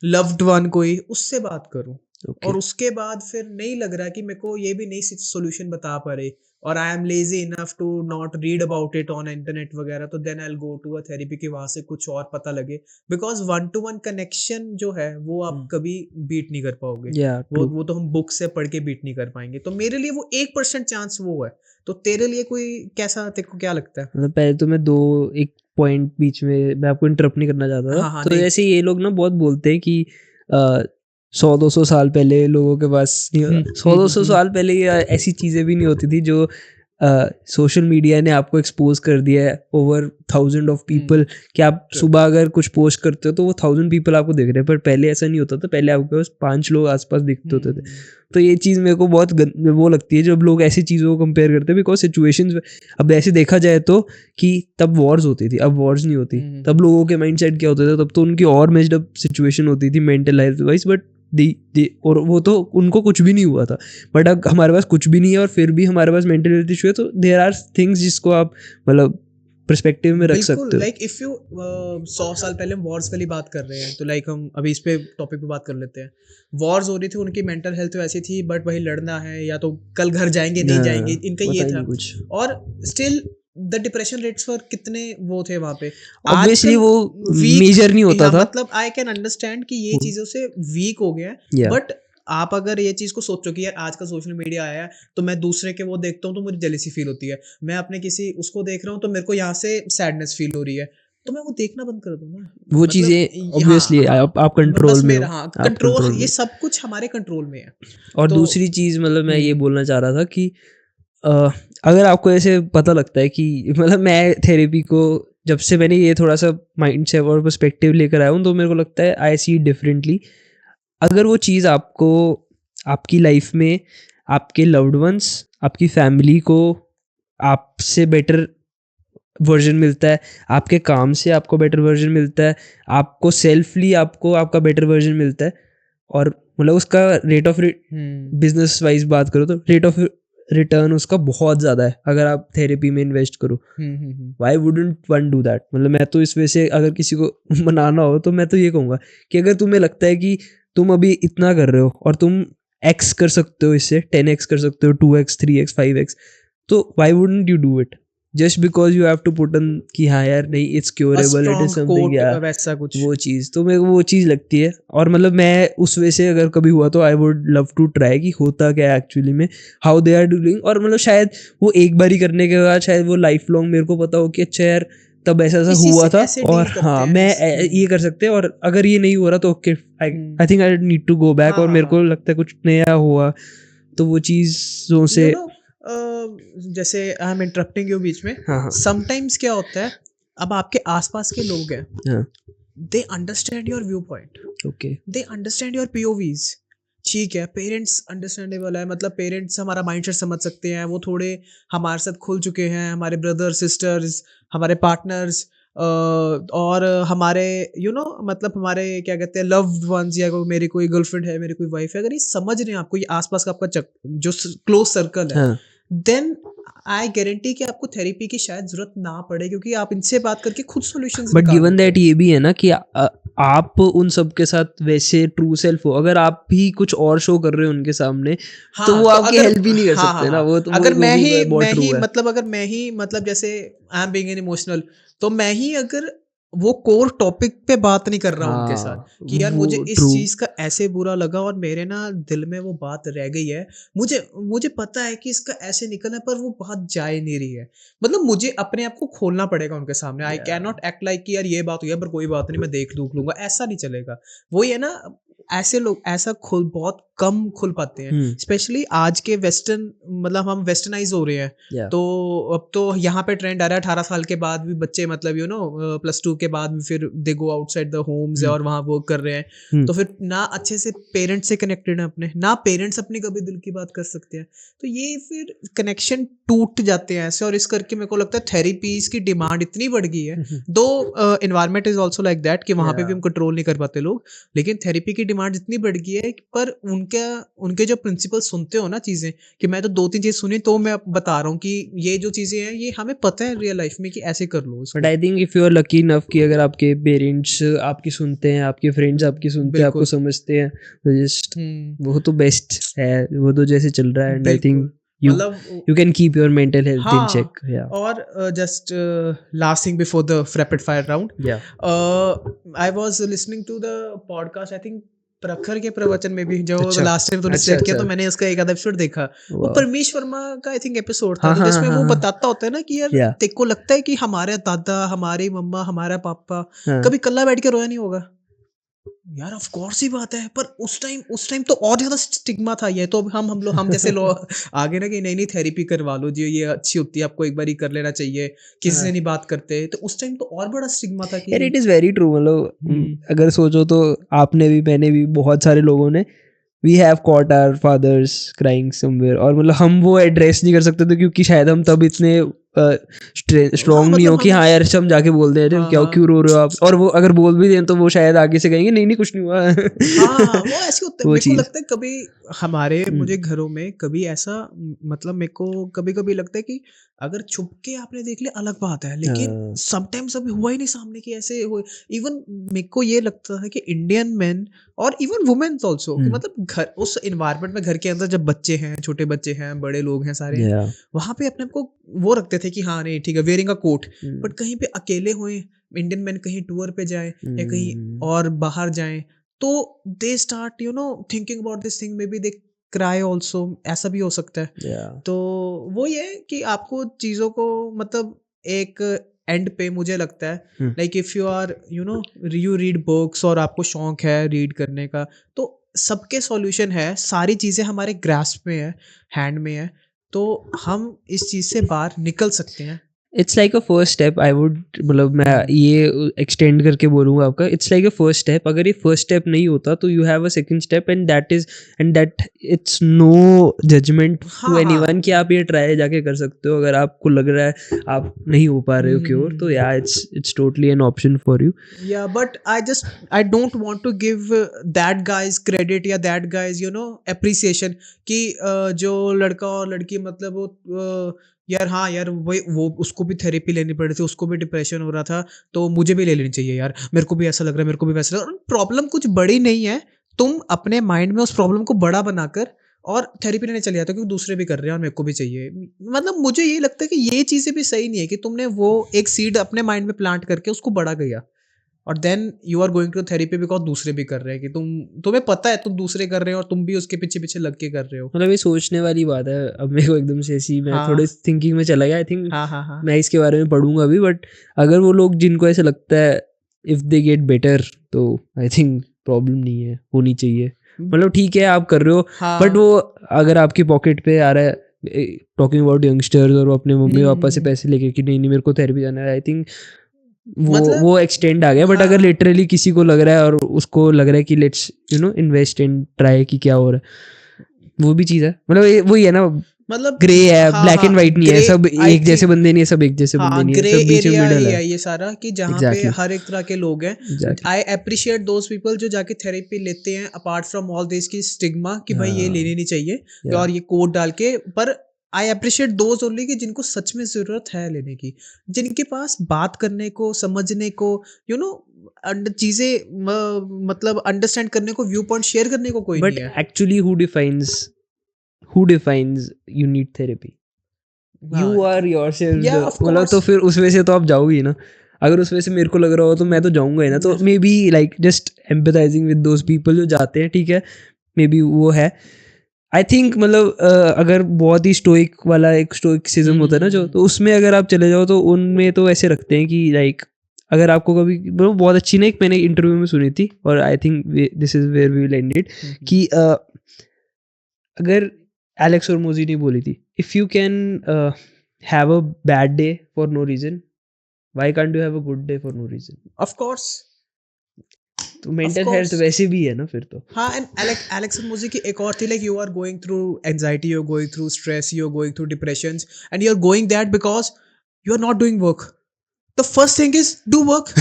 A: लव्ड वन कोई उससे बात करूं,
B: ओके।
A: और उसके बाद फिर नहीं लग रहा कि मेरे को ये भी नई सोल्यूशन बता पा रहे, और I am lazy enough to not read about it on internet वगैरह, तो then I will go to a therapy कि वहां से कुछ और पता लगे। Because one to one connection जो है वो आप कभी बीट नहीं कर पाओगे।
B: या ट्रू।
A: वो तो हम बुक से पढ़ के बीट नहीं कर पाएंगे। तो मेरे लिए वो 1% चांस वो है। तो तेरे लिए कोई कैसा, तेरे को क्या लगता है?
B: मतलब पहले तो मैं दो एक पॉइंट बीच में मैं आपको इंटरप्ट नहीं करना चाहता था।
A: हाँ हाँ,
B: तो
A: नहीं।
B: जैसे ये लोग ना बहुत बोलते हैं कि 100-200 साल पहले लोगों के पास नहीं
A: हम्म,
B: 100-200 साल पहले ये ऐसी चीज़ें भी नहीं होती थी जो सोशल मीडिया ने आपको एक्सपोज कर दिया है ओवर 1000 ऑफ पीपल कि आप
A: True.
B: सुबह अगर कुछ पोस्ट करते हो तो वो 1000 पीपल आपको देख रहे हैं। पर पहले ऐसा नहीं होता था, पहले आपके पास 5 लोग आसपास दिखते होते थे। तो ये चीज़ मेरे को बहुत वो लगती है जब लोग ऐसी चीज़ों को कंपेयर करते हैं, बिकॉज सिचुएशंस अब ऐसे देखा जाए तो कि तब वॉर्स होती थी, अब वॉर्स नहीं होती। तब लोगों के माइंड सेट क्या होते थे, तब तो उनकी और मेस्ड अप सिचुएशन होती थी मेंटल हेल्थ वाइज, बट और वो तो उनको कुछ भी नहीं हुआ था। बट अब हमारे पास कुछ भी नहीं है और फिर भी हमारे पास मेंटल हेल्थ इशू है, तो देयर आर थिंग्स जिसको आप मतलब पर्सपेक्टिव में रख
A: बिल्कुल,
B: सकते हो।
A: लाइक इफ यू 100 साल पहले हम वॉर्स वाली बात कर रहे हैं, तो लाइक हम अभी इस पे टॉपिक पे बात कर लेते हैं। वॉर्स हो रही थी, उनकी मेंटल हेल्थ वैसी थी, बट वही लड़ना है या तो कल घर जाएंगे नहीं जाएंगे, इनका
B: पता
A: ये
B: ही
A: था।
B: नहीं कुछ।
A: और still the depression rates for कितने वो थे वहां पे।
B: ऑब्वियसली
A: आजकल
B: वो
A: वीक,
B: मेजर नहीं होता
A: हाँ
B: था।
A: मतलब आई कैन अंडरस्टैंड कि ये चीजों से वीक हो गया है।
B: या
A: बट आप अगर ये चीज को सोचो कि यार आज का सोशल मीडिया आया है, तो मैं दूसरे के वो देखता हूँ तो मुझे जेलिसी फील होती है, मैं अपने किसी उसको देख रहा हूँ तो मेरे को यहाँ से सैडनेस फील हो रही है, तो मैं वो देखना बंद कर दूँ ना।
B: वो
A: मतलब
B: चीज़ें
A: हाँ
B: ऑब्वियसली
A: हाँ,
B: आप कंट्रोल
A: बस
B: में
A: मेरा
B: हो,
A: हाँ
B: आप
A: कंट्रोल,
B: कंट्रोल
A: ये
B: में।
A: सब कुछ हमारे कंट्रोल में है।
B: और
A: तो
B: दूसरी चीज़ मतलब मैं ये
A: हम्म
B: बोलना चाह रहा था कि अ, अगर आपको ऐसे पता लगता है कि मतलब मैं थेरेपी को जब से मैंने ये थोड़ा सा माइंड से और पर्सपेक्टिव लेकर आया हूँ, तो मेरे को लगता है आई सी डिफरेंटली। अगर वो चीज़ आपको आपकी लाइफ में आपके लव्ड वंस, आपकी फैमिली को आपसे बेटर वर्जन मिलता है, आपके काम से आपको बेटर वर्जन मिलता है, आपको सेल्फली आपको आपका बेटर वर्जन मिलता है, और मतलब उसका रेट ऑफ बिजनेस वाइज बात करो तो रेट ऑफ रिटर्न उसका बहुत ज़्यादा है अगर आप थेरेपी में इन्वेस्ट करो। Why wouldn't one do that? मतलब मैं तो इस वजह से अगर किसी को मनाना हो तो मैं तो ये कहूँगा कि अगर तुम्हें लगता है कि तुम अभी इतना कर रहे हो और तुम एक्स कर सकते हो, इससे 10x कर सकते हो, 2x 3x 5x, तो why wouldn't you do it just because you have to put on कि हाँ यार नहीं it's
A: a
B: curable, it is
A: strong
B: something.
A: Coat
B: या
A: वैसा कुछ।
B: वो चीज़ तो मेरे को वो चीज़ लगती है। और मतलब मैं उस वजह से अगर कभी हुआ तो I would love to try कि होता क्या है एक्चुअली में, हाउ दे आर डूइंग। और मतलब शायद वो एक बारी करने के बाद शायद वो लाइफ लॉन्ग मेरे को पता हो कि अच्छा यार तब ऐसा ऐसा
A: इसी
B: हुआ
A: से
B: था
A: ऐसे
B: और
A: डील करते
B: हाँ
A: हैं
B: मैं
A: हम्म
B: ये कर सकते हैं, और अगर ये नहीं हो रहा तो okay I think I need to go back,
A: हाँ
B: और
A: हाँ
B: मेरे
A: हाँ।
B: को लगता है कुछ नया हुआ तो वो चीज़ों से।
A: यू नो जैसे आई एम इंटरप्टिंग यू बीच में।
B: हाँ हाँ
A: समटाइम्स क्या होता है, अब आपके आसपास के लोग हैं,
B: हाँ
A: they understand your view point,
B: okay
A: they understand your POVs. ठीक है, पेरेंट्स अंडरस्टैंडेबल है, मतलब पेरेंट्स हमारा माइंडसेट समझ सकते हैं, वो थोड़े हमारे साथ खुल चुके हैं, हमारे ब्रदर सिस्टर्स, हमारे पार्टनर्स, और हमारे मतलब हमारे क्या कहते हैं लव्ड वंस, या मेरी कोई गर्लफ्रेंड है, मेरी कोई वाइफ है, अगर ये समझ रहे हैं आपको, ये आसपास का आपका जो क्लोज सर्कल है,
B: हाँ।
A: देन आई गारंटी कि आपको थेरेपी की शायद जरूरत ना पड़े, क्योंकि आप इनसे बात करके खुद सॉल्यूशंस
B: बट
A: निकाल
B: गिवन
A: लेते
B: दैट
A: हो।
B: ये भी है ना कि आप उन सब के साथ वैसे ट्रू सेल्फ हो, अगर आप भी कुछ और शो कर रहे हो उनके सामने तो
A: हाँ
B: वो
A: तो
B: आपकी
A: अगर
B: हेल्प ही नहीं कर
A: हाँ हाँ
B: सकते ना।
A: हाँ,
B: वो तो
A: अगर
B: वो भी बहुत
A: मैं
B: ट्रू
A: ही
B: है।
A: मतलब अगर मैं ही मतलब जैसे I am being an emotional, तो मैं ही अगर वो कोर टॉपिक पे बात नहीं कर रहा हूँ उनके साथ
B: हाँ
A: कि यार मुझे
B: वो
A: इस
B: ट्रू।
A: चीज का ऐसे बुरा लगा और मेरे ना दिल में वो बात रह गई है, मुझे मुझे पता है कि इसका ऐसे निकलना है, पर वो बात जा ही नहीं रही है, मतलब मुझे अपने आप को खोलना पड़ेगा उनके सामने। I can not act like कि यार ये बात हुई है पर कोई बात नहीं, मैं देख लूंगा, ऐसा नहीं चलेगा। वही है ना, ऐसे लोग ऐसा खुद बहुत कम खुल पाते हैं, स्पेशली आज के वेस्टर्न, मतलब हम वेस्टर्नाइज हो रहे हैं।
B: Yeah.
A: तो अब तो यहाँ पे ट्रेंड आ रहा है 18 साल के बाद भी बच्चे, मतलब +2 के बाद भी फिर दे गो आउटसाइड द होम्स और वहाँ वर्क कर रहे हैं। तो फिर ना अच्छे से पेरेंट्स से कनेक्टेड है अपने, ना पेरेंट्स अपनी कभी दिल की बात कर सकते हैं, तो ये फिर कनेक्शन टूट जाते हैं ऐसे। और इस करके मेरे को लगता है थेरेपीज की डिमांड इतनी बढ़ गई है, दो environment is also like that कि वहाँ पे भी हम कंट्रोल नहीं कर पाते लोग, लेकिन थेरेपी की डिमांड इतनी बढ़ गई है। पर उनके जो प्रिंसिपल सुनते हो ना चीजें, कि मैं तो 2-3 चीज सुनी तो मैं बता रहा हूँ कि ये जो चीजें हैं ये हमें पता है रियल लाइफ में कि ऐसे कर लो इसको।
B: But I think if you are lucky enough कि अगर आपके पेरेंट्स आपकी सुनते हैं, आपके फ्रेंड्स आपकी सुनते हैं, आपको
A: बिल्कुल।
B: समझते हैं, तो जस्ट वो तो बेस्ट है, वो तो जैसे चल रहा है। एंड आई थिंक
A: मतलब
B: you can keep your mental health in
A: हाँ,
B: check. Yeah.
A: और just last thing before the rapid fire round,
B: Yeah.
A: I was listening to the podcast, I think Prakhar के प्रवचन में भी, जो
B: अच्छा,
A: लास्ट टाइम तूने
B: अच्छा,
A: सेट किया, तो
B: अच्छा।
A: मैंने उसका एक आधा एपिसोड देखा। वो
B: Wow.
A: परमेश वर्मा का आई थिंक एपिसोड था,
B: हाँ,
A: तो
B: हाँ,
A: जिसमें
B: हाँ,
A: वो
B: हाँ।
A: बताता होता है ना कि यार
B: Yeah.
A: तेरे को लगता है कि हमारे दादा, हमारी मम्मा, हमारा पापा
B: हाँ।
A: कभी कल्ला बैठ के रोया नहीं होगा यार, ऑफ कोर्स ही बात है। पर उस टाइम तो और ज्यादा स्टिग्मा था। ये तो हम जैसे लोग आगे ना कि नहीं नहीं थेरेपी करवा लो जी, ये अच्छी होती है, आपको एक बार ही कर लेना चाहिए, किसी से नहीं बात करते, तो उस टाइम तो और बड़ा स्टिग्मा था कि
B: यार इट इज़ वेरी ट्रू। मतलब अगर सोचो तो आपने भी, मैंने भी, बहुत सारे लोगों ने, we have caught our fathers crying somewhere, और मतलब हम वो एड्रेस नहीं कर सकते थे क्योंकि शायद हम तब इतने स्ट्रॉन्ग नहीं हो कि हाँ यार हम जाके बोल दे रहे क्या, क्यों रो रहे हो आप, और वो अगर बोल भी दें तो वो शायद आगे से कहेंगे नहीं नहीं कुछ नहीं हुआ।
A: हाँ, वो ऐसे होता है।
B: वो
A: मेरे को
B: चीज़।
A: लगता है कभी मुझे घरों में कभी ऐसा, मतलब मेरे को कभी-कभी लगता है कि अगर छुप के आपने देख लिया अलग बात है, लेकिन
B: हाँ।
A: समटाइम्स अभी हुआ ही नहीं सामने कि ऐसे हुए। इवन मेरे को ये लगता है कि इंडियन मेन और इवन वुमेन्स आल्सो, कि मतलब घर, उस एनवायरनमेंट में, घर के अंदर जब बच्चे हैं, छोटे बच्चे हैं, बड़े लोग हैं, सारे हैं,
B: Yeah.
A: वहाँ पे अपने आप को वो रखते थे कि हाँ नहीं ठीक है, वेयरिंग अ कोट। बट कहीं पे अकेले हुए इंडियन मैन कहीं टूर पे जाए या कहीं और बाहर जाएं, तो they start thinking about this thing, may be they cry also, ऐसा भी हो सकता है।
B: Yeah.
A: तो वो ये है कि आपको चीज़ों को, मतलब एक एंड पे मुझे लगता है, like if you are you read books और आपको शौक है रीड करने का, तो सबके सॉल्यूशन है, सारी चीज़ें हमारे ग्रास्प में है, हैंड में है, तो हम इस चीज़ से बाहर निकल सकते हैं।
B: It's like a first step. I would, मतलब मैं ये एक्सटेंड करके बोलूँगा आपका, it's like a first step. अगर ये फर्स्ट स्टेप नहीं होता तो you have a second step, and that it's no judgement to anyone कि आप ये ट्राई जाके कर सकते हो। अगर आपको लग रहा है आप नहीं हो पा रहे हो क्योर, तो या it's totally an option for you.
A: Yeah, but I don't want to give that guys credit या that guys appreciation कि जो लड़का और लड़की, मतलब वो यार, हाँ यार, वो उसको भी थेरेपी लेनी पड़ी थी, उसको भी डिप्रेशन हो रहा था, तो मुझे भी ले लेनी चाहिए यार, मेरे को भी ऐसा लग रहा है, मेरे को भी वैसा लग रहा है। प्रॉब्लम कुछ बड़ी नहीं है, तुम अपने माइंड में उस प्रॉब्लम को बड़ा बनाकर और थेरेपी लेने चले जाते हो क्योंकि दूसरे भी कर रहे हैं और मेरे को भी चाहिए। मतलब मुझे ये लगता है कि ये चीज़ें भी सही नहीं है कि तुमने वो एक सीड अपने माइंड में प्लांट करके उसको बड़ा किया और then you are going to therapy because दूसरे भी कर रहे हैं, कि तुम्हें पता है तुम दूसरे कर रहे हो और तुम भी उसके पीछे पीछे लग के कर रहे हो।
B: मतलब ये सोचने वाली बात है। अब मेरे को एकदम से ऐसी, मैं थोड़े थिंकिंग में चला गया। आई थिंक
A: हाँ।
B: मैं इसके बारे में पढ़ूंगा अभी। बट अगर वो लोग जिनको ऐसा लगता है इफ दे गेट बेटर, तो आई थिंक प्रॉब्लम नहीं है, होनी चाहिए। मतलब ठीक है आप कर रहे हो, बट वो अगर आपकी पॉकेट पे आ रहा है, टॉकिंग अबाउट यंगस्टर्स, और वो अपने मम्मी पापा से पैसे लेके कि नहीं नहीं मेरे को थेरेपी जाना है, आई थिंक वो एक्सटेंड आ गया। बट अगर लिटरली किसी को लग रहा है और उसको लग रहा है कि लेट्स इन्वेस्ट एंड ट्राई कि क्या हो रहा है, वो भी चीज़ है। मतलब वही है ना,
A: मतलब
B: ग्रे है, ब्लैक एंड व्हाइट नहीं है, सब एक जैसे बंदे नहीं है, सब एक जैसे बंदे नहीं है,
A: ग्रे
B: सब बीच में
A: एरिया
B: मिडल
A: ही
B: है।
A: है ये सारा, कि जहाँ पे हर एक तरह के लोग हैं। आई अप्रिशिएट दोज पीपल जो जाके थेरेपी लेते हैं अपार्ट फ्रॉम ऑल दिस की स्टिग्मा कि भाई ये लेनी नहीं चाहिए और ये कोड डाल के। पर आई अप्रिशिएट दोज ओनली कि जिनको सच में जरूरत है लेने की, जिनके पास बात करने को, समझने को, चीजें मतलब अंडरस्टैंड करने को, व्यू पॉइंट शेयर करने को कोई नहीं है।
B: But actually who defines you need therapy? You are yourself। मतलब तो फिर उस वजह से तो आप जाओगे ना। अगर उस वजह से मेरे को लग रहा हो तो मैं तो जाऊंगा ही ना। तो maybe like just empathising with those people जो जाते हैं, ठीक है, मे बी वो है। आई थिंक मतलब अगर बहुत ही स्टोइक वाला एक स्टोइसिज्म होता है ना जो, तो उसमें अगर आप चले जाओ तो उनमें तो ऐसे रखते हैं कि लाइक अगर आपको कभी वो बहुत अच्छी ना एक मैंने इंटरव्यू में सुनी थी और I think this is where we will end it कि अगर एलेक्स और मोजी ने बोली थी if you can have a bad day for no reason why can't you have a good day for no reason.
A: Of course,
B: तो
A: of
B: mental health
A: course.
B: वैसे भी है ना फिर तो.
A: हाँ, एंड एलेक्स म्यूजिक की एक और थी, like you are going through anxiety, you are going through stress, you are going through depressions, and you are going that because you are not doing work. The first thing is do work.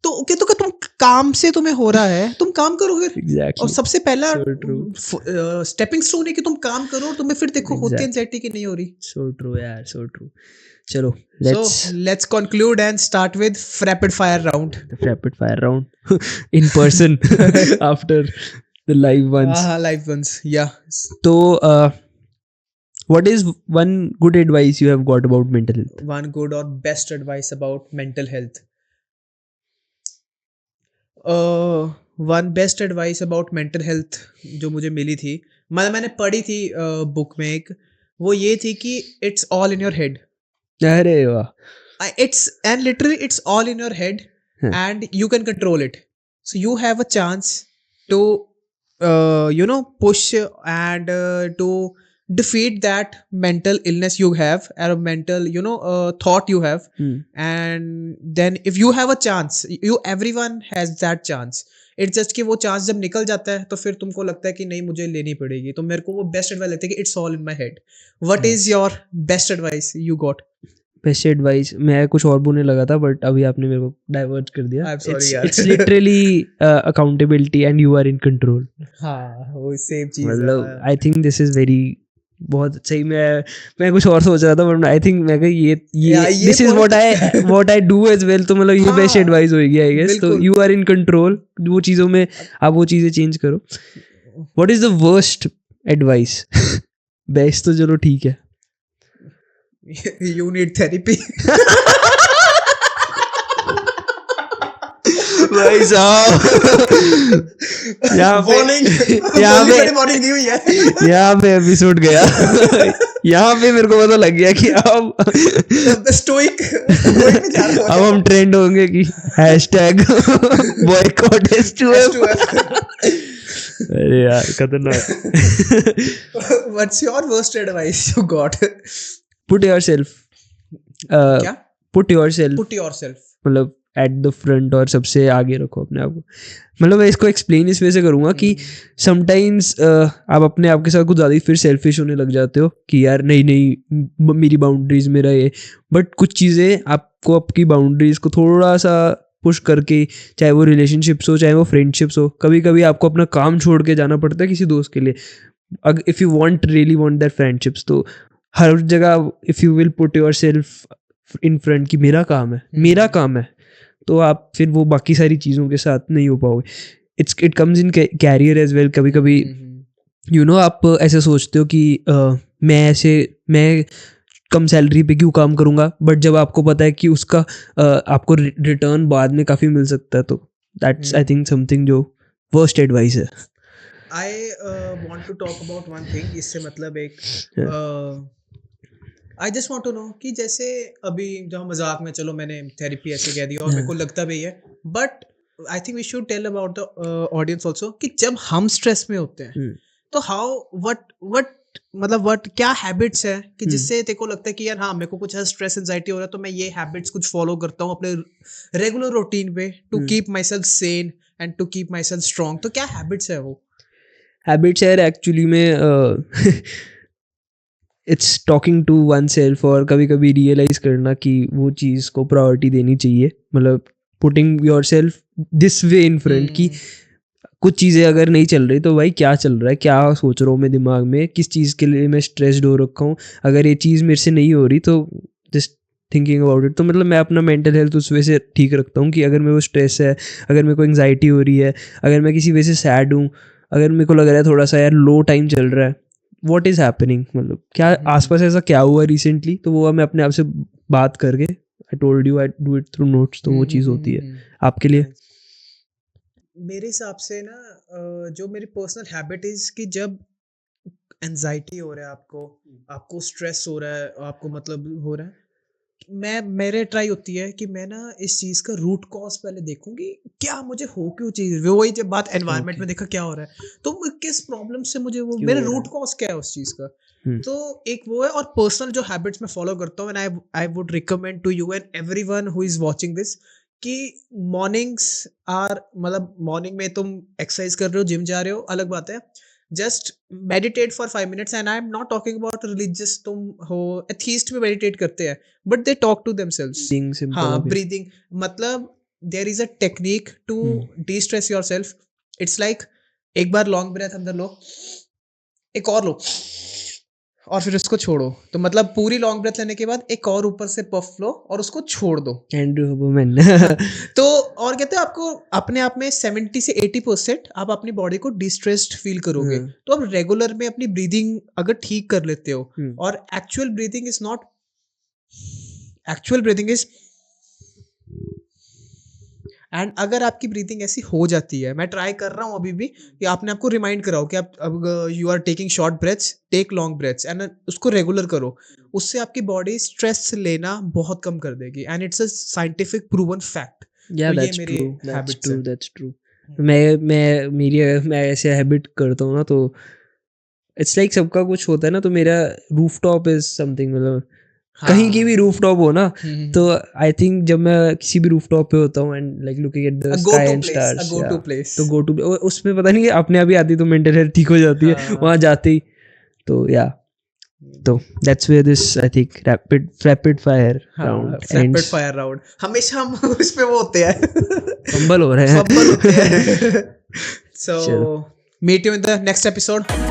A: तो okay, तो तुम काम से तुम्हें हो रहा है, तुम काम करो फिर. और
B: एग्जैक्टली.
A: सबसे पहला
B: सो ट्रू.
A: स्टेपिंग स्टोन है कि तुम काम करो और तुम्हें फिर देखो होती है
B: एग्जैक्ट.
A: एंजाइटी की नहीं हो रही.
B: सो ट्रू यार, सो ट्रू. चलो
A: So
B: let's
A: let's conclude and start with rapid fire round.
B: rapid fire round in person after the live ones.
A: Live ones. Yeah.
B: So what is one good advice you have got about mental health?
A: One good or best advice about mental health. One best advice about mental health जो मुझे मिली थी, मतलब मैंने पढ़ी थी book में एक, वो ये थी कि it's all in your head.
B: अरे वाह.
A: And literally it's all in your head,
B: Huh.
A: and you can control it. So you have a chance to push and to defeat that mental illness you have, or mental thought you have. And then if you have a chance, everyone has that chance. It's just कि वो chance जब निकल जाता है तो फिर तुमको लगता है कि नहीं मुझे लेनी पड़ेगी. तो मेरे को वो बेस्ट एडवाइस लगता है कि it's all in my head. What is your best advice you got?
B: Best advice मैं कुछ और बोलने लगा था बट अभी आपने मेरे को डाइवर्ट कर दिया.
A: I'm sorry यार.
B: It's literally accountability and you are in control.
A: हाँ, वो सेम चीज.
B: मतलब आई थिंक दिस इज वेरी बहुत सही. मैं कुछ और सोच रहा था बट आई थिंक मैं ये this is what I do as well. तो मतलब ये बेस्ट एडवाइस होगी आई गेस. तो यू आर इन कंट्रोल. वो चीज़ों में आप वो चीज़ें चेंज करो. What is the worst advice? Best तो चलो ठीक है.
A: You need therapy.
B: भाई साहब यहाँ पे एपिसोड गया. यहाँ पे मेरे को पता लग गया कि अब
A: स्टोइक
B: अब हम ट्रेंड होंगे कि हैशटैग बॉयकॉट H2F. अरे यार खतरनाक.
A: What's your worst advice you got?
B: Put yourself.
A: क्या?
B: Put yourself.
A: Put yourself.
B: मतलब एट द फ्रंट और सबसे आगे रखो अपने आप को. मतलब मैं इसको एक्सप्लेन इस वजह से करूँगा कि समटाइम्स आप अपने आप के साथ कुछ ज़्यादा ही फिर सेल्फिश होने लग जाते हो कि यार नहीं मेरी बाउंड्रीज मेरा ये. बट कुछ चीज़ें आपको आपकी बाउंड्रीज को थोड़ा सा पुश करके, चाहे वो रिलेशनशिप्स हो चाहे वो फ्रेंडशिप्स हो, कभी कभी आपको अपना काम छोड़ के जाना पड़ता है किसी दोस्त के लिए. अगर if you really want that friendships, तो हर जगह if you will put your self in front कि मेरा काम है तो आप फिर वो बाकी सारी चीज़ों के साथ नहीं हो पाओगे. It comes in career as well. कभी कभी आप ऐसे सोचते हो कि मैं कम सैलरी पे क्यों काम करूँगा, बट जब आपको पता है कि उसका आपको रिटर्न बाद में काफ़ी मिल सकता है, तो दैट्स आई थिंक समथिंग जो वर्स्ट एडवाइस है.
A: I want to talk about one thing. इससे मतलब एक I just want to know कि जैसे अभी जहाँ मजाक में चलो मैंने थेरेपी ऐसे कह दिया और मेरे को लगता भी है, but I think we should tell about the audience also कि जब हम स्ट्रेस में होते हैं तो वट क्या हैबिट्स है कि जिससे तेरे को लगता है कि यार हाँ मेरे को कुछ स्ट्रेस एंजाइटी हो रहा है तो मैं ये हैबिट्स कुछ फॉलो करता हूँ अपने रेगुलर रूटीन पे to keep myself sane and to keep myself strong. तो क्या हैबिट्स है वो?
B: हैबिट्स है एक्चुअली में it's talking to oneself, और कभी कभी रियलाइज करना कि वो चीज़ को प्रायोरिटी देनी चाहिए. मतलब putting your self this way in front कि कुछ चीज़ें अगर नहीं चल रही तो भाई क्या चल रहा है, क्या सोच रहा हूँ मैं दिमाग में, किस चीज़ के लिए मैं स्ट्रेस्ड हो रखा हूँ, अगर ये चीज़ मेरे से नहीं हो रही तो जस्ट थिंकिंग अबाउट इट. तो मतलब मैं अपना मेंटल हेल्थ उस वजह से ठीक रखता हूँ कि अगर मेरे को स्ट्रेस है, अगर मेरे को एंग्जाइटी हो रही है, अगर मैं किसी वजह से सैड हूँ, अगर मेरे को लग रहा है थोड़ा सा यार लो टाइम चल रहा है, व्हाट इज़ हैपनिंग, मतलब क्या आसपास ऐसा क्या हुआ रिसेंटली, तो वो मैं अपने आप से बात करके I told you I do it through notes. तो वो चीज़ होती है आपके लिए.
A: मेरे हिसाब से ना जो मेरी पर्सनल हैबिट इज कि जब एंजाइटी हो रहा है आपको स्ट्रेस हो रहा है, आपको मतलब हो रहा है, मैं मेरे ट्राई होती है कि मैं ना इस चीज़ का रूट कॉज पहले देखूंगी, क्या मुझे हो क्यों चीज़, वही जब बात एनवायरनमेंट
B: ओके,
A: में देखा क्या हो रहा है, तो किस प्रॉब्लम से मुझे वो,
B: क्यों
A: मेरा
B: हो रहा
A: रूट
B: है?
A: कॉज क्या है उस चीज़ का।
B: हुँ,
A: तो एक वो है, और पर्सनल जो हैबिट्स मैं फॉलो करता हूँ, and I I would recommend to you and everyone who is watching this, कि मॉर्निंग्स आर, मतलब मॉर्निंग में तुम एक्सरसाइज कर रहे हो, जिम जा रहे हो, अलग बात है। Just meditate for 5 minutes, and I am not talking about religious, तुम हो एथीस्ट भी मेडिटेट करते हैं, but they talk to themselves.
B: Breathing simple
A: हाँ,
B: ओके।
A: ब्रीदिंग, मतलब there is a technique to
B: हुँ,
A: destress yourself. It's like, एक बार लॉन्ग ब्रेथ अंदर लो, एक और लो, और फिर उसको छोड़ो। तो मतलब पूरी लॉन्ग ब्रेथ लेने के बाद एक और ऊपर से पफ लो और उसको छोड़ दो।
B: Andrew Huberman.
A: तो और कहते हैं आपको अपने आप में 70 से 80% आप अपनी बॉडी को डिस्ट्रेस्ड फील करोगे।
B: हाँ,
A: तो आप रेगुलर में अपनी ब्रीदिंग अगर ठीक कर लेते हो,
B: हुँ,
A: और actual breathing is not, actual breathing is, and अगर आपकी ब्रीथिंग ऐसी हो जाती है, मैं ट्राई कर रहा हूँ अभी भी, कि आपने आपको रिमाइंड कराओ कि आप अब you are taking short breaths, take long breaths, and उसको रेगुलर करो। उससे आपकी बॉडी स्ट्रेस लेना बहुत कम कर देगी, and it's a scientific proven fact.
B: या
A: तो ये
B: दैट्स
A: मेरे
B: ट्रू, दैट्स
A: हैबिट्स
B: ट्रू,
A: हैं।
B: That's true.
A: हम्म।
B: मैं ऐसे हैबिट करता हूँ ना, तो इट्स लाइक सबका कुछ होता है ना, तो मेरा रूफटॉप इज़ समथिंग, मतलब कहीं की भी
A: हाँ।
B: रूफटॉप हो ना, तो
A: हम्म।
B: आई थिंक जब मैं किसी भी रूफटॉप पे होता हूँ and like looking at the
A: uh go
B: sky
A: to
B: and
A: place, uh
B: stars,
A: go
B: yeah
A: to place.
B: तो गो टू, उसमें पता नहीं अपने आप ही आती, तो मेंटल हेल्थ ठीक हो जाती है
A: हाँ।
B: वहाँ जाते ही। तो या, तो that's where this I think rapid fire
A: हाँ,
B: round
A: rapid
B: ends.
A: Fire round हमेशा हम उस पे वो होते हैं।
B: फंबल हो रहे
A: फंबल होते
B: हैं।
A: हैं। सो
B: चलो,
A: meet you in the next episode.